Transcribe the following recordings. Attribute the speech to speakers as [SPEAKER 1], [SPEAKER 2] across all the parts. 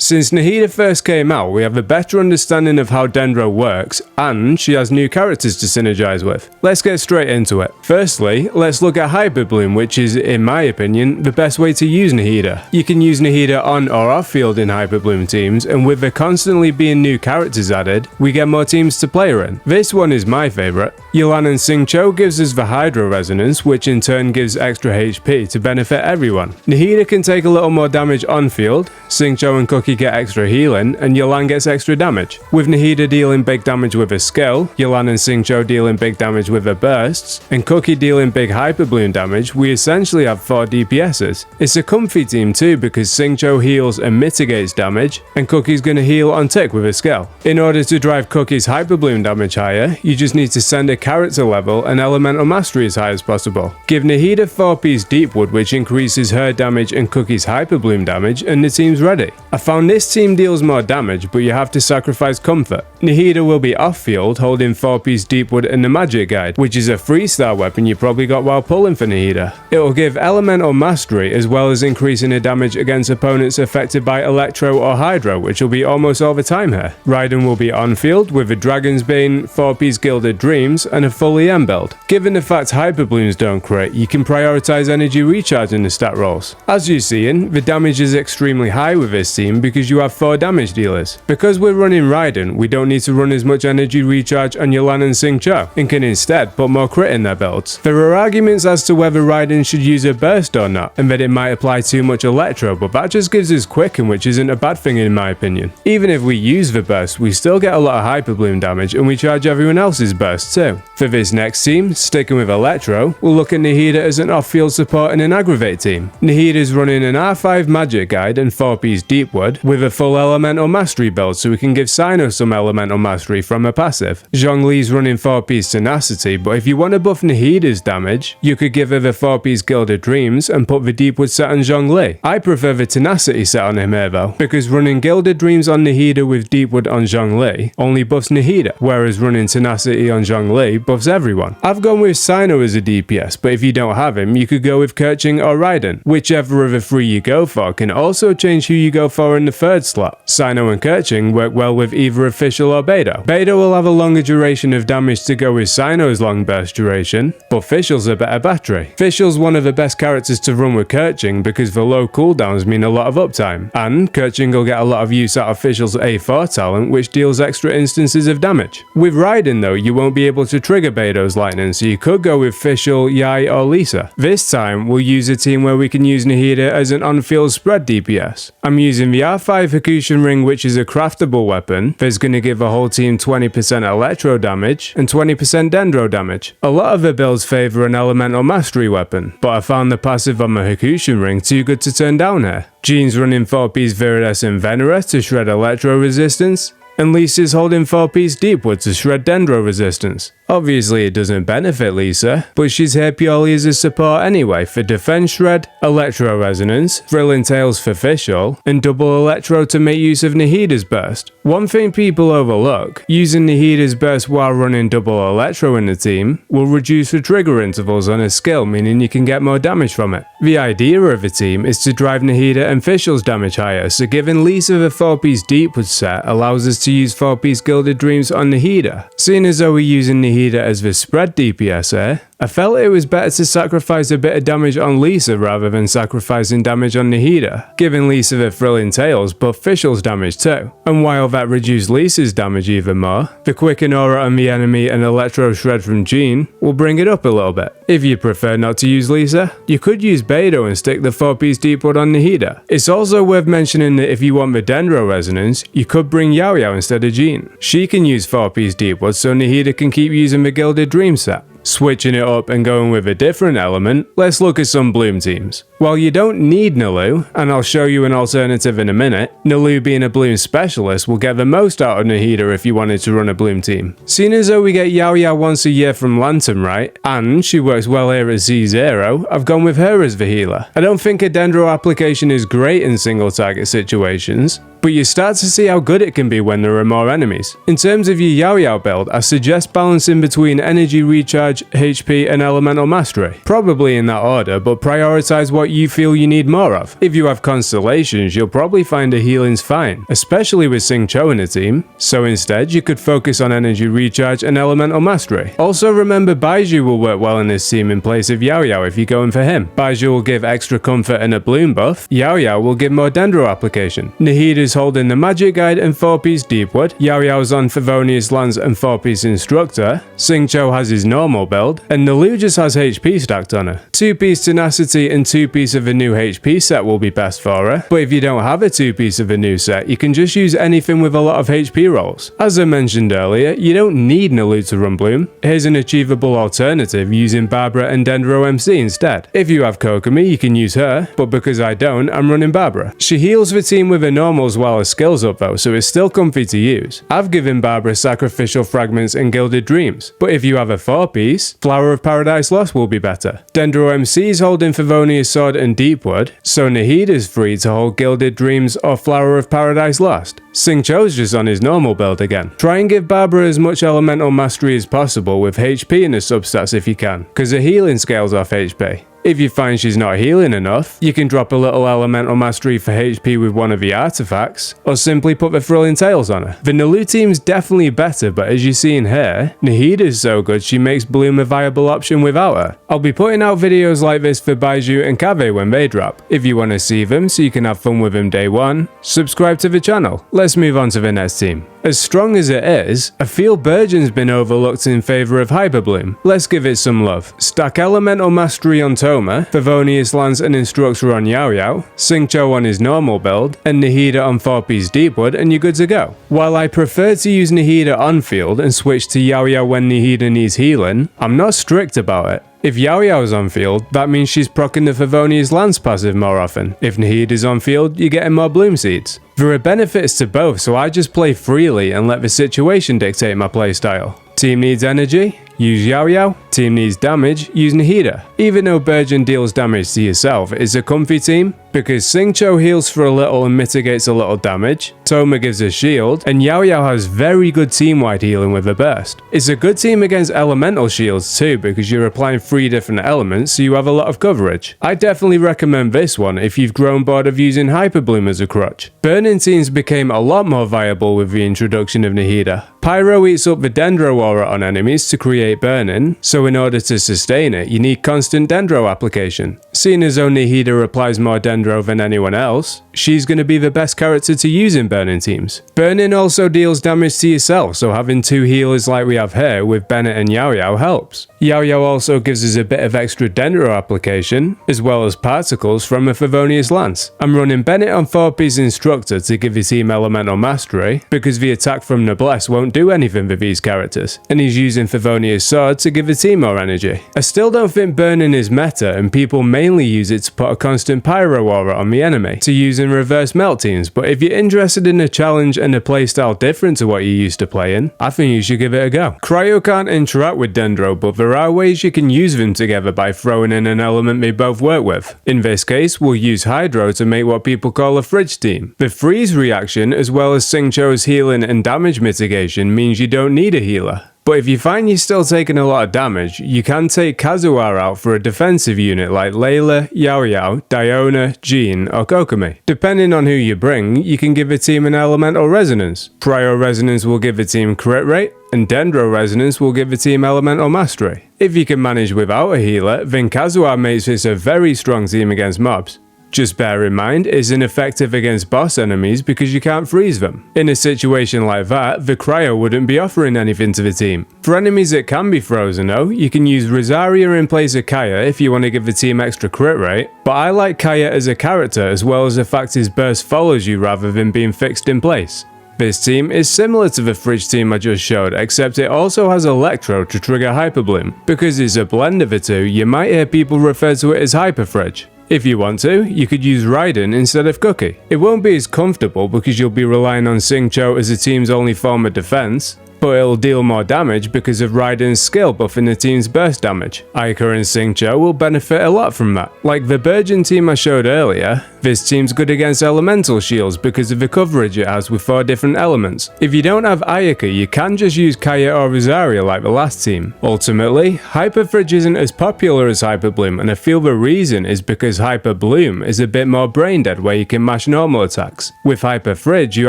[SPEAKER 1] Since Nahida first came out, we have a better understanding of how Dendro works, and she has new characters to synergize with. Let's get straight into it. Firstly, let's look at Hyper Bloom, which is, in my opinion, the best way to use Nahida. You can use Nahida on or off field in Hyper Bloom teams, and with there constantly being new characters added, we get more teams to play her in. This one is my favorite. Yulan and Xingqiu gives us the Hydro Resonance, which in turn gives extra HP to benefit everyone. Nahida can take a little more damage on field, Xingqiu and Cookie get extra healing, and Yulan gets extra damage. With Nahida dealing big damage with her skill, Yulan and Xingqiu dealing big damage with her bursts, and Cookie dealing big Hyper Bloom damage, we essentially have 4 DPSs. It's a comfy team too because Xingqiu heals and mitigates damage, and Cookie's gonna heal on tick with her skill. In order to drive Cookie's Hyper Bloom damage higher, you just need to send her character level and elemental mastery as high as possible. Give Nahida 4-piece Deepwood, which increases her damage and Cookie's Hyper Bloom damage, and the team's ready. I found this team deals more damage, but you have to sacrifice comfort. Nahida will be off-field holding 4-piece Deepwood and the Magic Guide, which is a 3-star weapon you probably got while pulling for Nahida. It will give elemental mastery as well as increasing her damage against opponents affected by Electro or Hydro, which will be almost all the time here. Raiden will be on-field with a Dragon's Bane, 4-piece Gilded Dreams, and a full EM build. Given the fact Hyper Blooms don't crit, you can prioritize energy recharge in the stat rolls. As you're seeing, the damage is extremely high with this team because you have 4 damage dealers. Because we're running Raiden, we don't need to run as much energy recharge on Yulan and Xingqiu, and can instead put more crit in their builds. There are arguments as to whether Raiden should use a burst or not, and that it might apply too much Electro, but that just gives us Quicken, which isn't a bad thing in my opinion. Even if we use the burst, we still get a lot of Hyper Bloom damage, and we charge everyone else's burst too. For this next team, sticking with Electro, we'll look at Nahida as an off-field support in an aggravate team. Nahida's running an R5 Magic Guide and 4-piece Deepwood with a full elemental mastery build, so we can give C0 some elemental mastery from a passive. Zhongli's running 4-piece Tenacity, but if you want to buff Nahida's damage, you could give her the 4-piece Gilded Dreams and put the Deepwood set on Zhongli. I prefer the Tenacity set on him here though, because running Gilded Dreams on Nahida with Deepwood on Zhongli only buffs Nahida, whereas running Tenacity on Zhongli buffs everyone. I've gone with C0 as a DPS, but if you don't have him, you could go with Keqing or Raiden. Whichever of the 3 you go for can also change who you go for in the 3rd slot. C0 and Keqing work well with either Official or Beidou. Beidou will have a longer duration of damage to go with C0's long burst duration, but Official's a better battery. Official's one of the best characters to run with Keqing because the low cooldowns mean a lot of uptime, and Keqing will get a lot of use out of Official's A4 talent, which deals extra instances of damage. With Raiden though, you won't be able to trigger Beidou's lightning, so you could go with Official, Yai or Lisa. This time, we'll use a team where we can use Nahida as an on-field spread DPS. I'm using the R5 Hakushin Ring, which is a craftable weapon that's going to give the whole team 20% Electro damage and 20% Dendro damage. A lot of the builds favour an elemental mastery weapon, but I found the passive on the Hakushin Ring too good to turn down here. Jean's running 4-piece Viridescent Venera to shred Electro resistance, and Lisa's holding 4-piece Deepwood to shred Dendro resistance. Obviously it doesn't benefit Lisa, but she's here purely as a support anyway for Defense Shred, Electro Resonance, Thrilling Tales for Official, and double Electro to make use of Nahida's burst. One thing people overlook, using Nahida's burst while running double Electro in the team will reduce the trigger intervals on a skill, meaning you can get more damage from it. The idea of the team is to drive Nahida and Official's damage higher, so giving Lisa the 4-piece Deepwood set allows us to use 4-piece Gilded Dreams on Nahida. Seeing as though we're using Nahida as the spread DPS here, I felt it was better to sacrifice a bit of damage on Lisa rather than sacrificing damage on Nahida, giving Lisa the Thrilling Tales but Official's damage too. And while that reduced Lisa's damage even more, the Quicken Aura on the enemy and Electro Shred from Jean will bring it up a little bit. If you prefer not to use Lisa, you could use Beidou and stick the 4-piece Deepwood on Nahida. It's also worth mentioning that if you want the Dendro Resonance, you could bring Yao Yao instead of Jean. She can use 4-piece Deepwood so Nahida can keep using the Gilded Dream set. Switching it up and going with a different element, let's look at some Bloom teams. While you don't need Nilou, and I'll show you an alternative in a minute, Nilou being a Bloom specialist will get the most out of Nahida if you wanted to run a Bloom team. Seeing as though we get Yao Yao once a year from Lantern, right? And she works well here at C0, I've gone with her as the healer. I don't think a Dendro application is great in single target situations, but you start to see how good it can be when there are more enemies. In terms of your Yao Yao build, I suggest balancing between energy recharge, HP and elemental mastery. Probably in that order, but prioritize what what you feel you need more of. If you have constellations, you'll probably find a healing's fine, especially with Xingqiu in a team, so instead you could focus on energy recharge and elemental mastery. Also remember Baizhu will work well in this team in place of Yao Yao if you're going for him. Baizhu will give extra comfort and a bloom buff, Yao Yao will give more dendro application. Nahida's holding the magic guide and 4-piece deepwood, Yao Yao's on Favonius Lance and 4-piece instructor, Xingqiu has his normal build, and Nalu just has HP stacked on her. 2-piece tenacity and 2-piece of a new HP set will be best for her, but if you don't have a 2-piece of a new set, you can just use anything with a lot of HP rolls. As I mentioned earlier, you don't need Nalu to run bloom. Here's an achievable alternative using Barbara and Dendro MC instead. If you have Kokomi, you can use her, but because I don't, I'm running Barbara. She heals the team with her normal as well as skills up though, so it's still comfy to use. I've given Barbara Sacrificial Fragments and Gilded Dreams, but if you have a 4-piece, Flower of Paradise Lost will be better. Dendro MC is holding Favonius Sword and Deepwood, so Nahida's free to hold Gilded Dreams or Flower of Paradise Lost. Xingqiu's just on his normal build again. Try and give Barbara as much elemental mastery as possible with HP in the substats if you can, cause her healing scales off HP. If you find she's not healing enough, you can drop a little elemental mastery for HP with one of the artifacts, or simply put the Thrilling Tales on her. The Nalu team's definitely better, but as you see in here, Nahida's so good she makes Bloom a viable option without her. I'll be putting out videos like this for Baizhu and Kave when they drop. If you want to see them so you can have fun with them day one, subscribe to the channel. Let's move on to the next team. As strong as it is, I feel Burgeon's been overlooked in favour of Hyperbloom. Let's give it some love. Stack Elemental Mastery on Toma, Favonius Lance and Instructor on Yao Yao, Xingqiu on his normal build, and Nahida on 4-piece Deepwood and you're good to go. While I prefer to use Nahida on field and switch to Yao Yao when Nahida needs healing, I'm not strict about it. If Yao Yao's on field, that means she's proccing the Favonius Lance passive more often. If Nahida's on field, you're getting more Bloom Seeds. There are benefits to both, so I just play freely and let the situation dictate my playstyle. Team needs energy? Use Yao Yao. Team needs damage? Use Nahida. Even though Burgeon deals damage to yourself, it's a comfy team because Xingqiu heals for a little and mitigates a little damage, Toma gives a shield, and Yao Yao has very good team-wide healing with a burst. It's a good team against elemental shields too because you're applying 3 different elements so you have a lot of coverage. I definitely recommend this one if you've grown bored of using Hyperbloom as a crutch. Burning teams became a lot more viable with the introduction of Nahida. Pyro eats up the Dendro aura on enemies to create burning, so in order to sustain it, you need constant Dendro application. Seeing as though Nahida applies more Dendro than anyone else, she's going to be the best character to use in burning teams. Burning also deals damage to yourself, so having 2 healers like we have here with Bennett and Yao Yao helps. Yao Yao also gives us a bit of extra Dendro application, as well as particles from a Favonius Lance. I'm running Bennett on 4-piece Instructor to give his team elemental mastery, because the attack from Noblesse won't do anything for these characters, and he's using Favonius Sword to give the team more energy. I still don't think burning is meta, and people mainly use it to put a constant pyro aura on the enemy, to use in reverse melt teams, but if you're interested in a challenge and a playstyle different to what you used to play in, I think you should give it a go. Cryo can't interact with Dendro, but there are ways you can use them together by throwing in an element they both work with. In this case, we'll use Hydro to make what people call a fridge team. The freeze reaction, as well as Xingqiu's healing and damage mitigation, means you don't need a healer. But if you find you're still taking a lot of damage, you can take Kazuha out for a defensive unit like Layla, Yao Yao, Diona, Jean, or Kokomi. Depending on who you bring, you can give a team an elemental resonance. Cryo resonance will give a team crit rate, and Dendro resonance will give a team elemental mastery. If you can manage without a healer, then Kazuha makes this a very strong team against mobs. Just bear in mind, it's ineffective against boss enemies because you can't freeze them. In a situation like that, the Cryo wouldn't be offering anything to the team. For enemies that can be frozen though, you can use Rosaria in place of Kaya if you want to give the team extra crit rate, but I like Kaya as a character as well as the fact his burst follows you rather than being fixed in place. This team is similar to the fridge team I just showed, except it also has Electro to trigger Hyperbloom. Because it's a blend of the two, you might hear people refer to it as Hyper Fridge. If you want to, you could use Raiden instead of Cookie. It won't be as comfortable because you'll be relying on Xingqiu as the team's only form of defense, but it'll deal more damage because of Raiden's skill buffing the team's burst damage. Aika and Xingqiu will benefit a lot from that. Like the Burgeon team I showed earlier, This team's good against elemental shields because of the coverage it has with 4 different elements. If you don't have Ayaka, you can just use Kaya or Rosaria like the last team. Ultimately, Hyper Fridge isn't as popular as Hyper Bloom, and I feel the reason is because Hyper Bloom is a bit more brain dead where you can mash normal attacks. With Hyper Fridge, you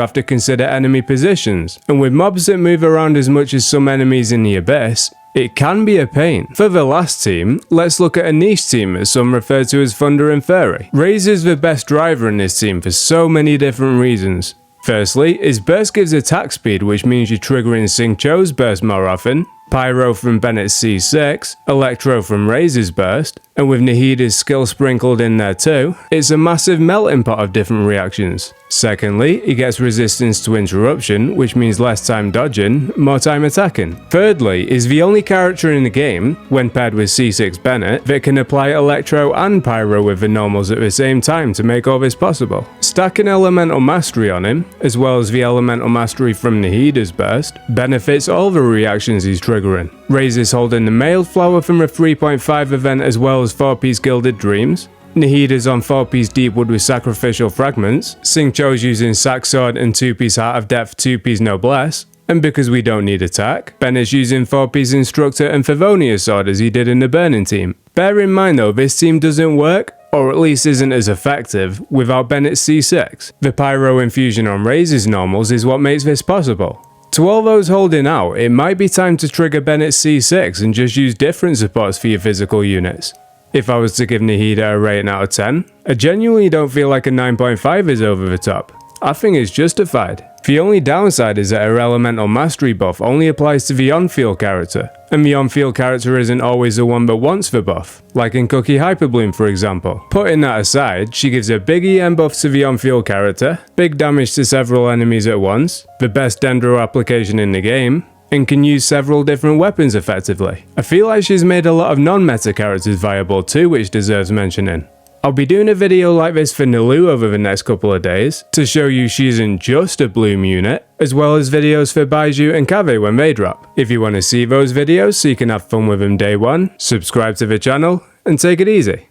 [SPEAKER 1] have to consider enemy positions, and with mobs that move around as much as some enemies in the Abyss, it can be a pain. For the last team, let's look at a niche team as some refer to as Thunder and Fairy. Raze is the best driver in this team for so many different reasons. Firstly, his burst gives attack speed, which means you're triggering C0's burst more often, Pyro from Bennett's C6, Electro from Raze's burst, and with Nahida's skill sprinkled in there too, it's a massive melting pot of different reactions. Secondly, he gets resistance to interruption, which means less time dodging, more time attacking. Thirdly, he's the only character in the game, when paired with C6 Bennett, that can apply Electro and Pyro with the normals at the same time to make all this possible. Stacking Elemental Mastery on him, as well as the Elemental Mastery from Nahida's burst, benefits all the reactions he's triggering. Raze is holding the Mailed Flower from a 3.5 event as well as 4-piece Gilded Dreams. Nahida's on 4-piece Deepwood with Sacrificial Fragments. C0's using Sack Sword and 2-piece Heart of Depth, 2-piece Noblesse. And because we don't need attack, Bennett's using 4-piece Instructor and Favonius Sword as he did in the Burning team. Bear in mind though, this team doesn't work, or at least isn't as effective, without Bennett's C6. The Pyro infusion on Raze's normals is what makes this possible. To all those holding out, it might be time to trigger Bennett's C6 and just use different supports for your physical units. If I was to give Nahida a rating out of 10, I genuinely don't feel like a 9.5 is over the top. I think it's justified. The only downside is that her Elemental Mastery buff only applies to the on-field character, and the on-field character isn't always the one that wants the buff, like in Cookie Hyperbloom for example. Putting that aside, she gives a big EM buff to the on-field character, big damage to several enemies at once, the best Dendro application in the game, and can use several different weapons effectively. I feel like she's made a lot of non-meta characters viable too, which deserves mentioning. I'll be doing a video like this for Nilou over the next couple of days, to show you she isn't just a Bloom unit, as well as videos for Baiju and Kave when they drop. If you want to see those videos so you can have fun with them day one, subscribe to the channel, and take it easy.